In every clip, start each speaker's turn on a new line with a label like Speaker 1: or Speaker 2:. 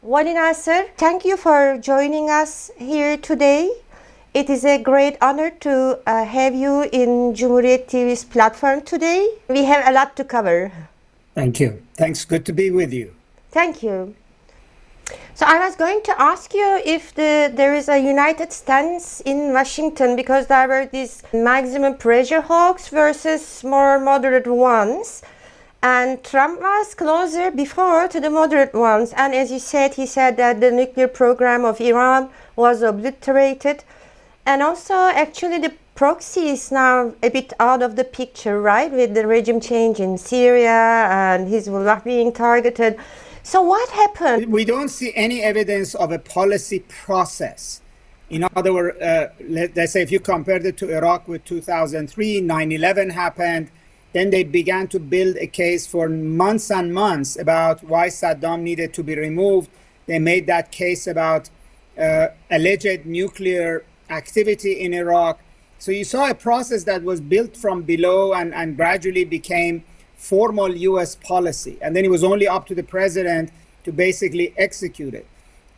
Speaker 1: Vali Nasr, thank you for joining us here today. It is a great honor to have you in Cumhuriyet TV's platform today. We have a lot to cover.
Speaker 2: Thank you. Thanks. Good to be with you.
Speaker 1: Thank you. So I was going to ask you if there is a united stance in Washington, because there were these maximum pressure hawks versus more moderate ones. And Trump was closer before to the moderate ones. And as you said, he said that the nuclear program of Iran was obliterated. And also, actually, the proxy is now a bit out of the picture, right? With the regime change in Syria and Hezbollah being targeted. So what happened?
Speaker 2: We don't see any evidence of a policy process. In other words, let's say if you compared it to Iraq with 2003, 9/11 happened, then they began to build a case for months and months about why Saddam needed to be removed. They made that case about alleged nuclear activity in Iraq. So you saw a process that was built from below and gradually became formal US policy. And then it was only up to the president to basically execute it.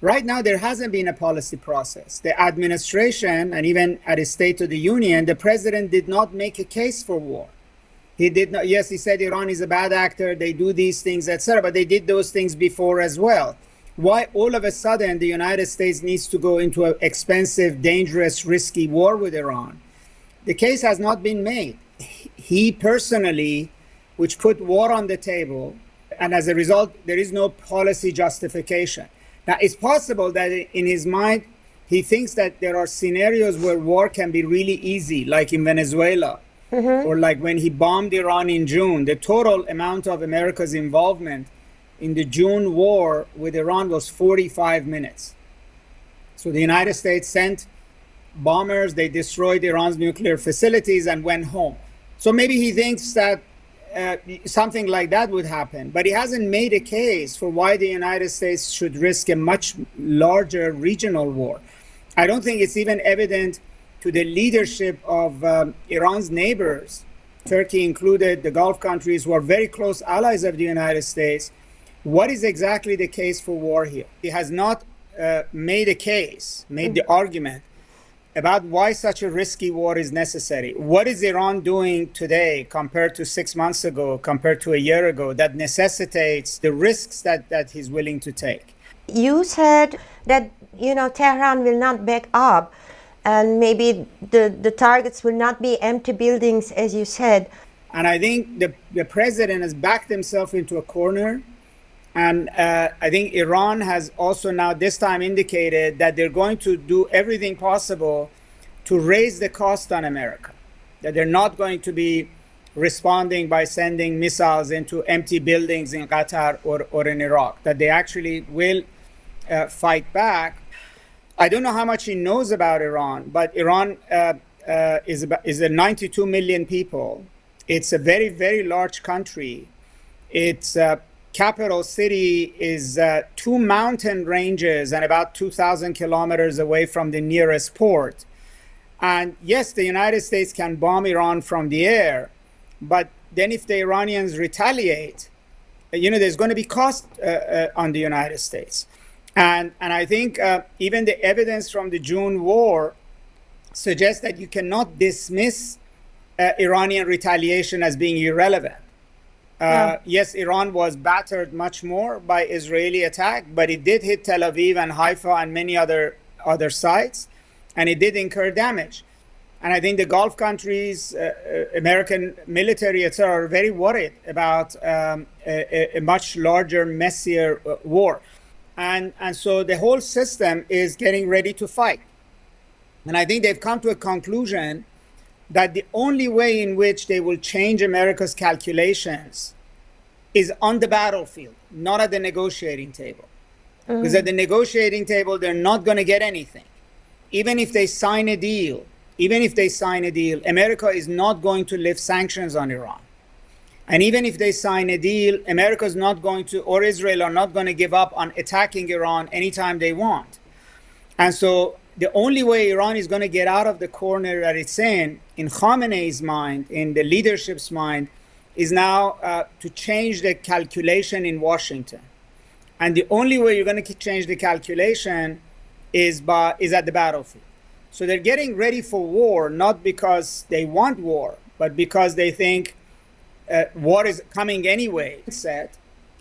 Speaker 2: Right now, there hasn't been a policy process. The administration, and even at a State of the Union, the president did not make a case for war. He did not. Yes, he said Iran is a bad actor, they do these things, etc., but they did those things before as well. Why all of a sudden the United States needs to go into an expensive, dangerous, risky war with Iran? The case has not been made. He personally, which put war on the table, and as a result, there is no policy justification. Now, it's possible that in his mind, he thinks that there are scenarios where war can be really easy, like in Venezuela, or like when he bombed Iran in June. The total amount of America's involvement in the June war with Iran was 45 minutes. So the United States sent bombers, they destroyed Iran's nuclear facilities and went home. So maybe he thinks that something like that would happen, but he hasn't made a case for why the United States should risk a much larger regional war. I don't think it's even evident to the leadership of Iran's neighbors, Turkey included, the Gulf countries who are very close allies of the United States, what is exactly the case for war here. He has not made the argument about why such a risky war is necessary. What is Iran doing today compared to 6 months ago, compared to a year ago, that necessitates the risks that he's willing to take?
Speaker 1: You said that, Tehran will not back up, and maybe the targets will not be empty buildings, as you said.
Speaker 2: And I think the president has backed himself into a corner. And I think Iran has also now this time indicated that they're going to do everything possible to raise the cost on America, that they're not going to be responding by sending missiles into empty buildings in Qatar or in Iraq, that they actually will fight back. I don't know how much he knows about Iran, but Iran is a 92 million people. It's a very, very large country. Its capital city is 2 mountain ranges and about 2,000 kilometers away from the nearest port. And yes, the United States can bomb Iran from the air, but then if the Iranians retaliate, there's going to be cost on the United States. And I think even the evidence from the June war suggests that you cannot dismiss Iranian retaliation as being irrelevant. Yes, Iran was battered much more by Israeli attack, but it did hit Tel Aviv and Haifa and many other sites, and it did incur damage. And I think the Gulf countries, American military, etc., are very worried about a much larger, messier war. And so the whole system is getting ready to fight. And I think they've come to a conclusion that the only way in which they will change America's calculations is on the battlefield, not at the negotiating table. Because at the negotiating table, they're not going to get anything. Even if they sign a deal, America is not going to lift sanctions on Iran. And even if they sign a deal, America is not going to, or Israel are not going to give up on attacking Iran anytime they want. And so the only way Iran is going to get out of the corner that it's in Khamenei's mind, in the leadership's mind, is now to change the calculation in Washington. And the only way you're going to change the calculation is at the battlefield. So they're getting ready for war, not because they want war, but because they think war is coming anyway.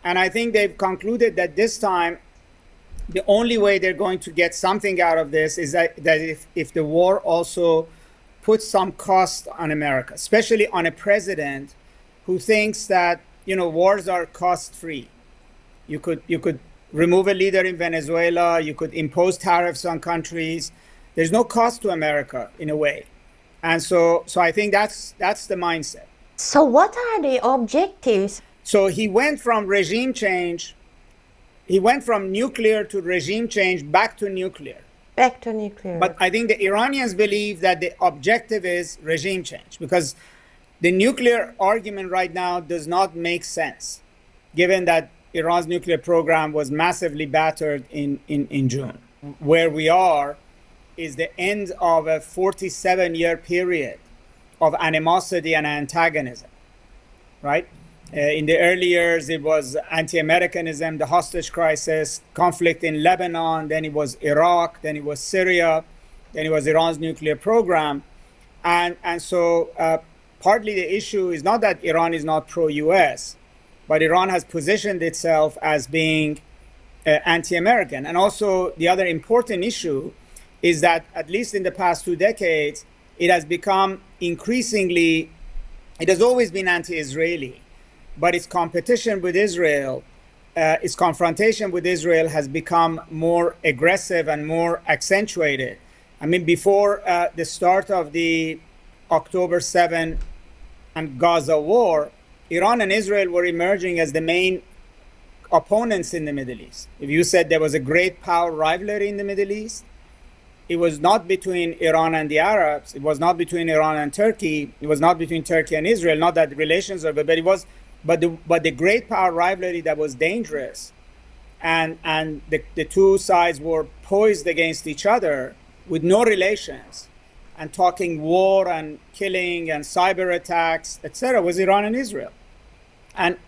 Speaker 2: And I think they've concluded that this time, the only way they're going to get something out of this is that if the war also puts some cost on America, especially on a president who thinks that, wars are cost-free. You could remove a leader in Venezuela. You could impose tariffs on countries. There's no cost to America in a way. And so I think that's the mindset.
Speaker 1: So what are the objectives?
Speaker 2: So he went from regime change. He went from nuclear to regime change back to nuclear.
Speaker 1: Back to nuclear.
Speaker 2: But I think the Iranians believe that the objective is regime change, because the nuclear argument right now does not make sense, given that Iran's nuclear program was massively battered in June. Where we are is the end of a 47-year period of animosity and antagonism, right? In the early years, it was anti-Americanism, the hostage crisis, conflict in Lebanon, then it was Iraq, then it was Syria, then it was Iran's nuclear program. And so partly the issue is not that Iran is not pro-US, but Iran has positioned itself as being anti-American. And also the other important issue is that at least in the past 2 decades, it has become increasingly, it has always been anti-Israeli, but its competition with Israel, its confrontation with Israel has become more aggressive and more accentuated. I mean, before the start of the October 7 and Gaza war, Iran and Israel were emerging as the main opponents in the Middle East. If you said there was a great power rivalry in the Middle East, it was not between Iran and the Arabs. It was not between Iran and Turkey. It was not between Turkey and Israel. Not that the relations are good, but it was, but the great power rivalry that was dangerous, and the two sides were poised against each other with no relations, and talking war and killing and cyber attacks, etc., was Iran and Israel. And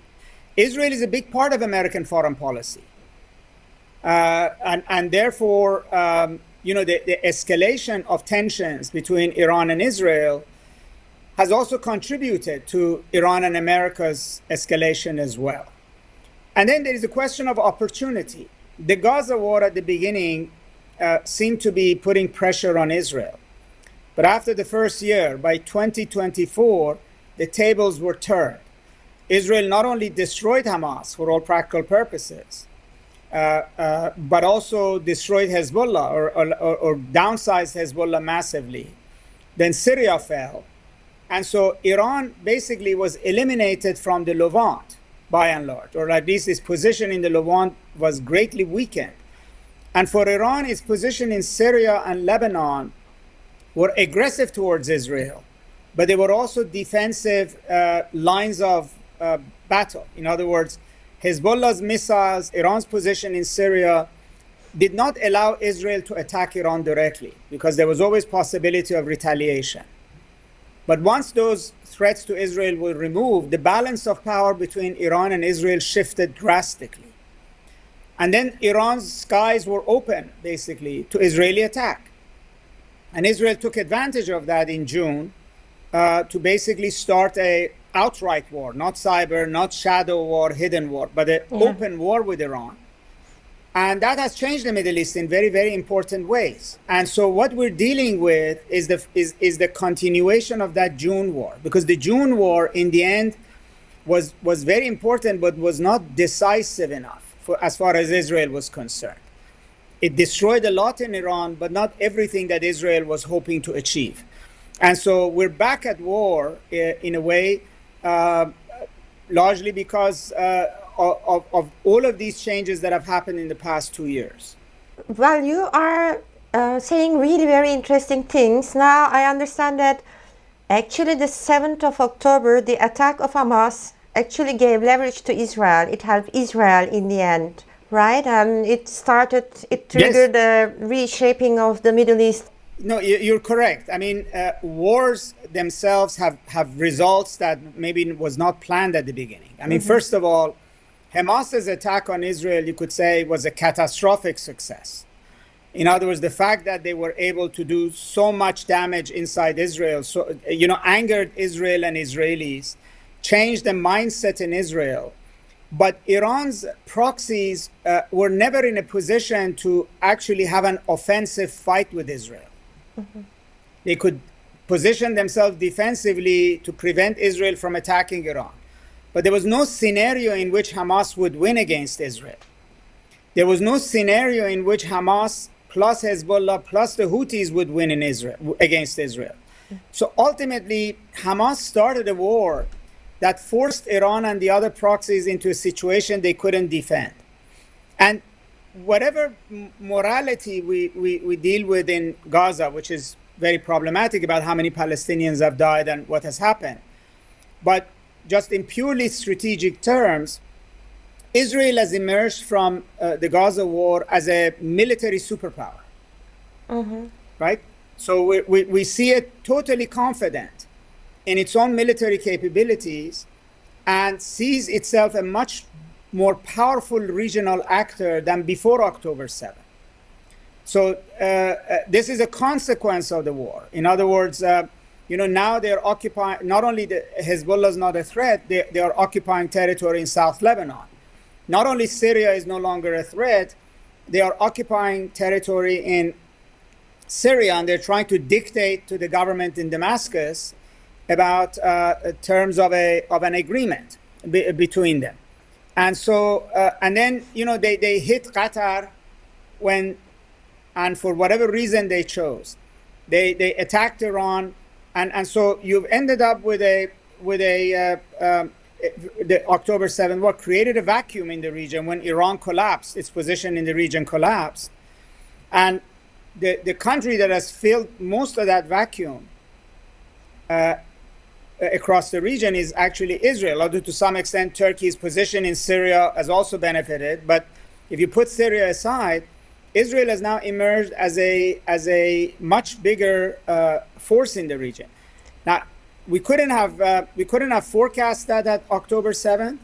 Speaker 2: Israel is a big part of American foreign policy, and therefore. The escalation of tensions between Iran and Israel has also contributed to Iran and America's escalation as well. And then there is a question of opportunity. The Gaza war at the beginning seemed to be putting pressure on Israel. But after the first year, by 2024, the tables were turned. Israel not only destroyed Hamas for all practical purposes, but also destroyed Hezbollah or downsized Hezbollah massively. Then Syria fell. And so Iran basically was eliminated from the Levant by and large, or at least its position in the Levant was greatly weakened. And for Iran, its position in Syria and Lebanon were aggressive towards Israel, but they were also defensive lines of battle. In other words, Hezbollah's missiles, Iran's position in Syria did not allow Israel to attack Iran directly because there was always possibility of retaliation. But once those threats to Israel were removed, the balance of power between Iran and Israel shifted drastically. And then Iran's skies were open, basically, to Israeli attack. And Israel took advantage of that in June to basically start a outright war, not cyber, not shadow war, hidden war, but an open war with Iran. And that has changed the Middle East in very, very important ways. And so what we're dealing with is the continuation of that June war, because the June war in the end was very important, but was not decisive enough as far as Israel was concerned. It destroyed a lot in Iran, but not everything that Israel was hoping to achieve. And so we're back at war in a way, largely because of all of these changes that have happened in the past 2 years.
Speaker 1: Well, you are saying really very interesting things. Now I understand that actually the 7th of October, the attack of Hamas actually gave leverage to Israel. It helped Israel in the end, right? And it triggered the reshaping of the Middle East.
Speaker 2: No, you're correct. I mean, wars themselves have results that maybe was not planned at the beginning. I mean, first of all, Hamas's attack on Israel, you could say, was a catastrophic success. In other words, the fact that they were able to do so much damage inside Israel, so, angered Israel and Israelis, changed the mindset in Israel. But Iran's proxies were never in a position to actually have an offensive fight with Israel. Mm-hmm. They could position themselves defensively to prevent Israel from attacking Iran. But there was no scenario in which Hamas would win against Israel. There was no scenario in which Hamas plus Hezbollah plus the Houthis would win in Israel against Israel. So ultimately, Hamas started a war that forced Iran and the other proxies into a situation they couldn't defend. And whatever morality we deal with in Gaza, which is very problematic about how many Palestinians have died and what has happened, but just in purely strategic terms, Israel has emerged from the Gaza war as a military superpower, mm-hmm. right? So we see it totally confident in its own military capabilities and sees itself a much more powerful regional actor than before October 7th. So this is a consequence of the war. In other words, now they're occupying, not only Hezbollah is not a threat, they are occupying territory in South Lebanon. Not only Syria is no longer a threat, they are occupying territory in Syria, and they're trying to dictate to the government in Damascus about terms of an agreement between them. And so, and then, they hit Qatar and for whatever reason they chose. They attacked Iran, and so you've ended up with the October 7th war created a vacuum in the region when Iran collapsed, its position in the region collapsed. And the country that has filled most of that vacuum across the region is actually Israel, although to some extent Turkey's position in Syria has also benefited. But if you put Syria aside, Israel has now emerged as a much bigger force in the region. Now, we couldn't have forecast that at October 7th,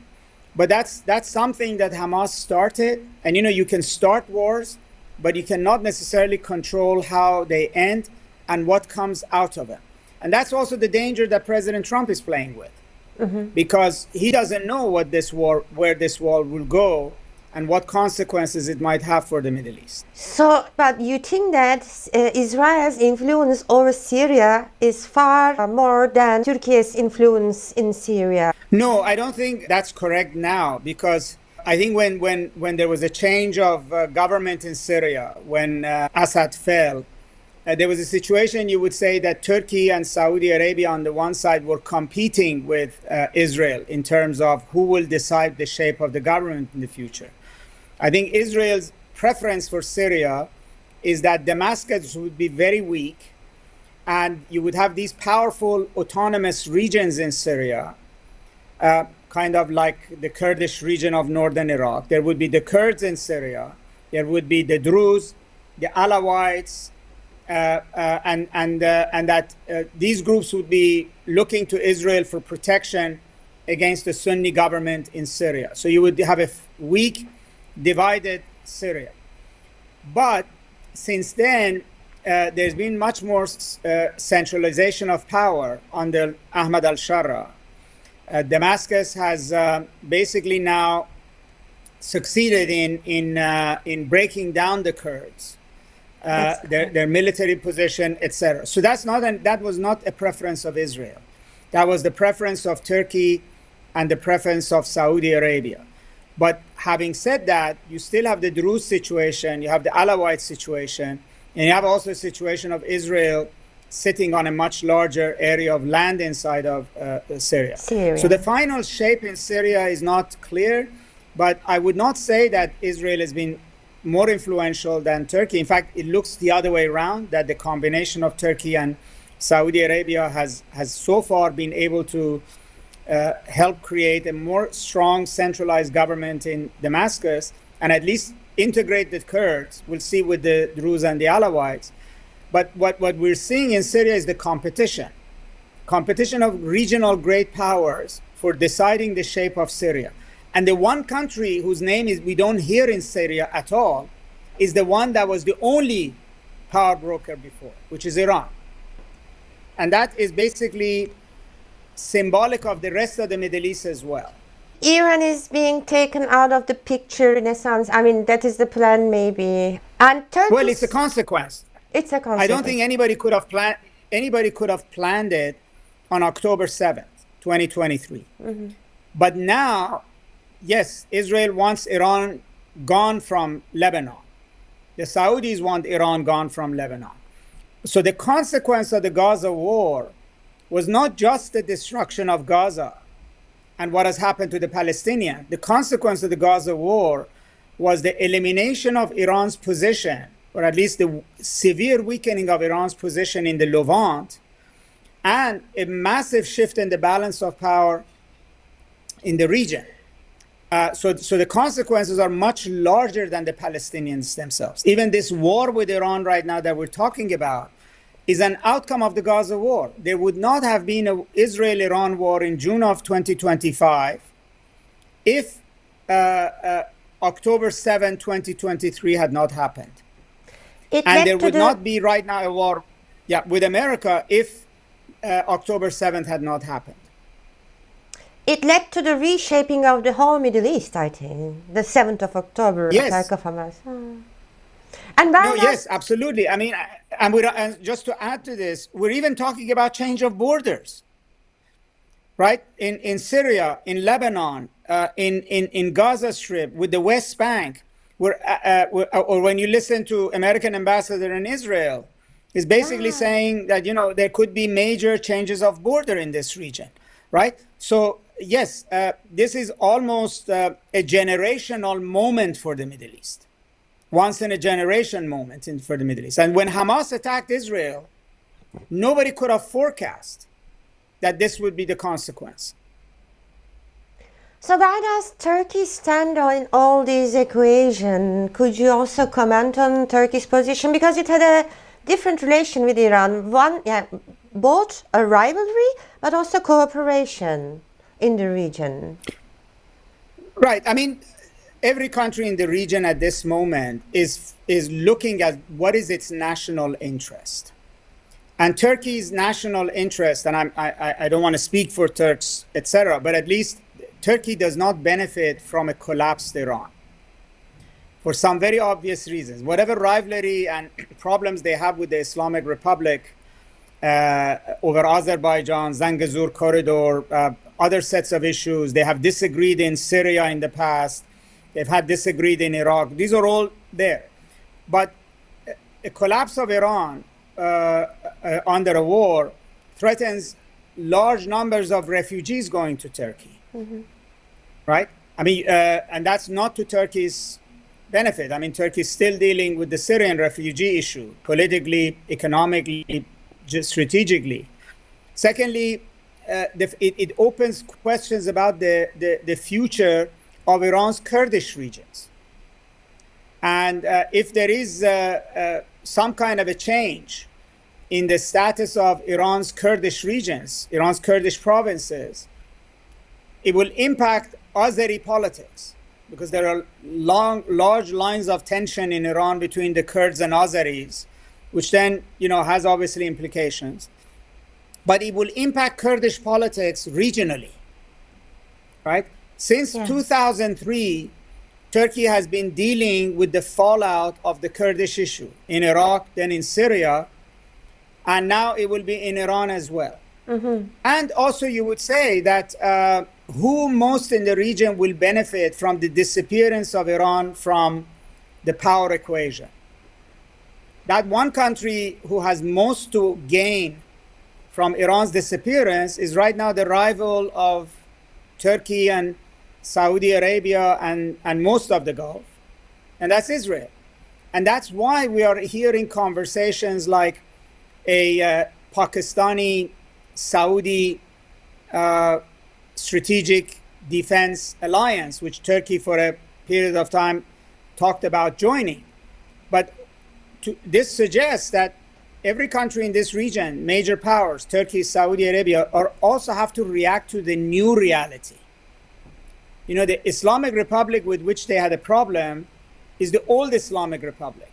Speaker 2: but that's something that Hamas started. And you can start wars, but you cannot necessarily control how they end and what comes out of it. And that's also the danger that President Trump is playing with, mm-hmm. because he doesn't know where this war will go and what consequences it might have for the Middle East.
Speaker 1: So, but you think that Israel's influence over Syria is far more than Turkey's influence in Syria?
Speaker 2: No, I don't think that's correct now, because I think when there was a change of government in Syria, when Assad fell, there was a situation, you would say, that Turkey and Saudi Arabia on the one side were competing with Israel in terms of who will decide the shape of the government in the future. I think Israel's preference for Syria is that Damascus would be very weak, and you would have these powerful autonomous regions in Syria, kind of like the Kurdish region of northern Iraq. There would be the Kurds in Syria, there would be the Druze, the Alawites, and that these groups would be looking to Israel for protection against the Sunni government in Syria. So you would have a weak, divided Syria. But since then, there's been much more centralization of power under Ahmad al-Shara. Damascus has basically now succeeded in breaking down the Kurds. Their military position, etc. So that was not a preference of Israel. That was the preference of Turkey and the preference of Saudi Arabia. But having said that, you still have the Druze situation, you have the Alawite situation, and you have also a situation of Israel sitting on a much larger area of land inside of Syria. So the final shape in Syria is not clear, but I would not say that Israel has been more influential than Turkey. In fact, it looks the other way around, that the combination of Turkey and Saudi Arabia has so far been able to help create a more strong centralized government in Damascus and at least integrate the Kurds. We'll see with the Druze and the Alawites. But what we're seeing in Syria is the competition of regional great powers for deciding the shape of Syria. And the one country whose name is we don't hear in Syria at all is the one that was the only power broker before, which is Iran. And that is basically symbolic of the rest of the Middle East as well.
Speaker 1: Iran is being taken out of the picture in a sense. I mean, that is the plan maybe. And Turkey.
Speaker 2: Well, it's a consequence.
Speaker 1: It's a consequence.
Speaker 2: I don't think anybody could have planned it on October 7th, 2023. Mm-hmm. But now, yes, Israel wants Iran gone from Lebanon. The Saudis want Iran gone from Lebanon. So the consequence of the Gaza war was not just the destruction of Gaza and what has happened to the Palestinians. The consequence of the Gaza war was the elimination of Iran's position, or at least the severe weakening of Iran's position in the Levant, and a massive shift in the balance of power in the region. So the consequences are much larger than the Palestinians themselves. Even this war with Iran right now that we're talking about is an outcome of the Gaza war. There would not have been an Israel-Iran war in June of 2025 if October 7, 2023 had not happened. And there would not be right now a war with America if October 7th had not happened.
Speaker 1: It led to the reshaping of the whole Middle East, I think. The 7th of October attack of Hamas. And
Speaker 2: yes, absolutely. I mean, and just to add to this, we're even talking about change of borders, right? In Syria, in Lebanon, in Gaza Strip, with the West Bank, or when you listen to American ambassador in Israel, is basically saying that, there could be major changes of border in this region, right? So, yes, this is almost a generational moment for the Middle East. Once in a generation moment for the Middle East. And when Hamas attacked Israel, nobody could have forecast that this would be the consequence.
Speaker 1: So why does Turkey stand in all these equations? Could you also comment on Turkey's position? Because it had a different relation with Iran. Both a rivalry, but also cooperation in the region.
Speaker 2: Right. I mean, every country in the region at this moment is looking at what is its national interest. And Turkey's national interest, and I don't want to speak for Turks, etc., but at least Turkey does not benefit from a collapsed Iran for some very obvious reasons. Whatever rivalry and problems they have with the Islamic Republic over Azerbaijan, Zangezur corridor, other sets of issues, they have disagreed in Syria in the past. They've had disagreed in Iraq. These are all there. But a collapse of Iran under a war threatens large numbers of refugees going to Turkey, right? I mean, and that's not to Turkey's benefit. I mean, Turkey is still dealing with the Syrian refugee issue, politically, economically, just strategically. Secondly, it opens questions about the future of Iran's Kurdish regions. And if there is some kind of a change in the status of Iran's Kurdish regions, Iran's Kurdish provinces, it will impact Azeri politics, because there are large lines of tension in Iran between the Kurds and Azeris, which then, has obviously implications. But it will impact Kurdish politics regionally, right? Since 2003, Turkey has been dealing with the fallout of the Kurdish issue in Iraq, then in Syria, and now it will be in Iran as well. And also you would say that who most in the region will benefit from the disappearance of Iran from the power equation? That one country who has most to gain from Iran's disappearance is right now the rival of Turkey and Saudi Arabia and most of the Gulf, and that's Israel. And that's why we are hearing conversations like a Pakistani-Saudi strategic defense alliance, which Turkey for a period of time talked about joining. But this suggests that every country in this region, major powers, Turkey, Saudi Arabia, also have to react to the new reality. The Islamic Republic with which they had a problem is the old Islamic Republic.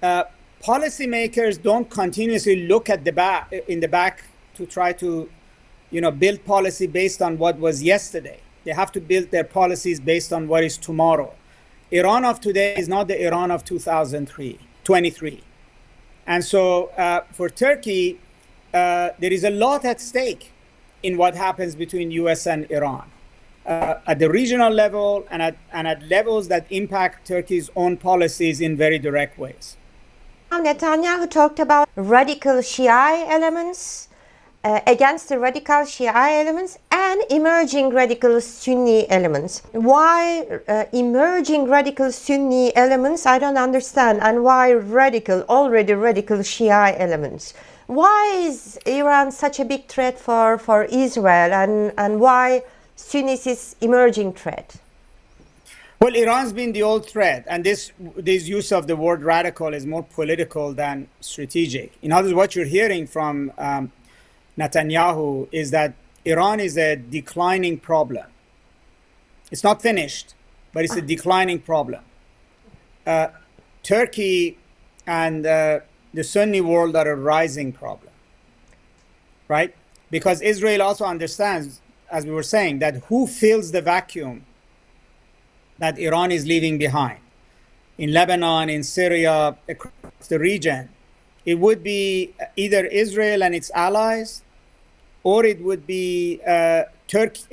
Speaker 2: Policymakers don't continuously look at in the back to try to, build policy based on what was yesterday. They have to build their policies based on what is tomorrow. Iran of today is not the Iran of 2023. And so for Turkey, there is a lot at stake in what happens between US and Iran. At the regional level and at levels that impact Turkey's own policies in very direct ways.
Speaker 1: Netanyahu talked about radical Shia elements against the radical Shia elements and emerging radical Sunni elements. Why emerging radical Sunni elements? I don't understand. And why already radical Shia elements? Why is Iran such a big threat for Israel, and why Sunnis is emerging threat?
Speaker 2: Well, Iran's been the old threat, and this use of the word radical is more political than strategic. In other words, what you're hearing from Netanyahu is that Iran is a declining problem. It's not finished, but it's a declining problem. Turkey and the Sunni world are a rising problem, right? Because Israel also understands, as we were saying, that who fills the vacuum that Iran is leaving behind in Lebanon, in Syria, across the region. It would be either Israel and its allies, or it would be a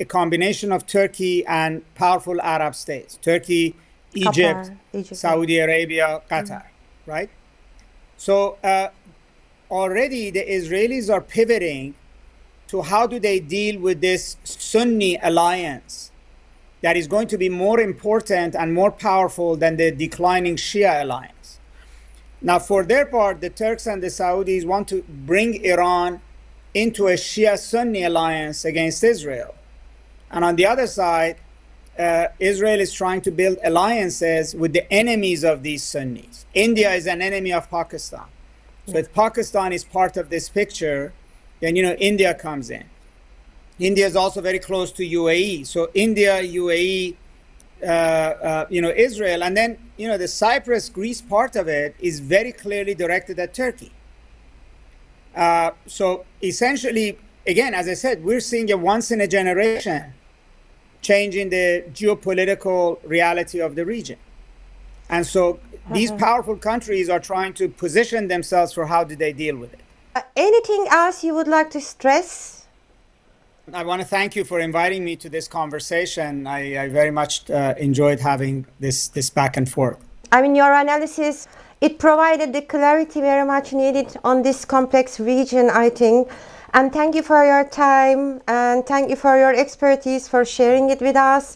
Speaker 2: combination of Turkey and powerful Arab states, Turkey, Egypt, Saudi Arabia, Qatar, right? So already the Israelis are pivoting to how do they deal with this Sunni alliance that is going to be more important and more powerful than the declining Shia alliance. Now, for their part, the Turks and the Saudis want to bring Iran into a Shia-Sunni alliance against Israel. And on the other side, Israel is trying to build alliances with the enemies of these Sunnis. India is an enemy of Pakistan. So if Pakistan is part of this picture, then, India comes in. India is also very close to UAE. So India, UAE, Israel, and then, the Cyprus-Greece part of it is very clearly directed at Turkey. So essentially, again, as I said, we're seeing a once-in-a-generation change in the geopolitical reality of the region. And so these powerful countries are trying to position themselves for how do they deal with it.
Speaker 1: Anything else you would like to stress?
Speaker 2: I want to thank you for inviting me to this conversation. I very much enjoyed having this back and forth.
Speaker 1: I mean, your analysis, it provided the clarity very much needed on this complex region, I think. And thank you for your time, and thank you for your expertise, for sharing it with us.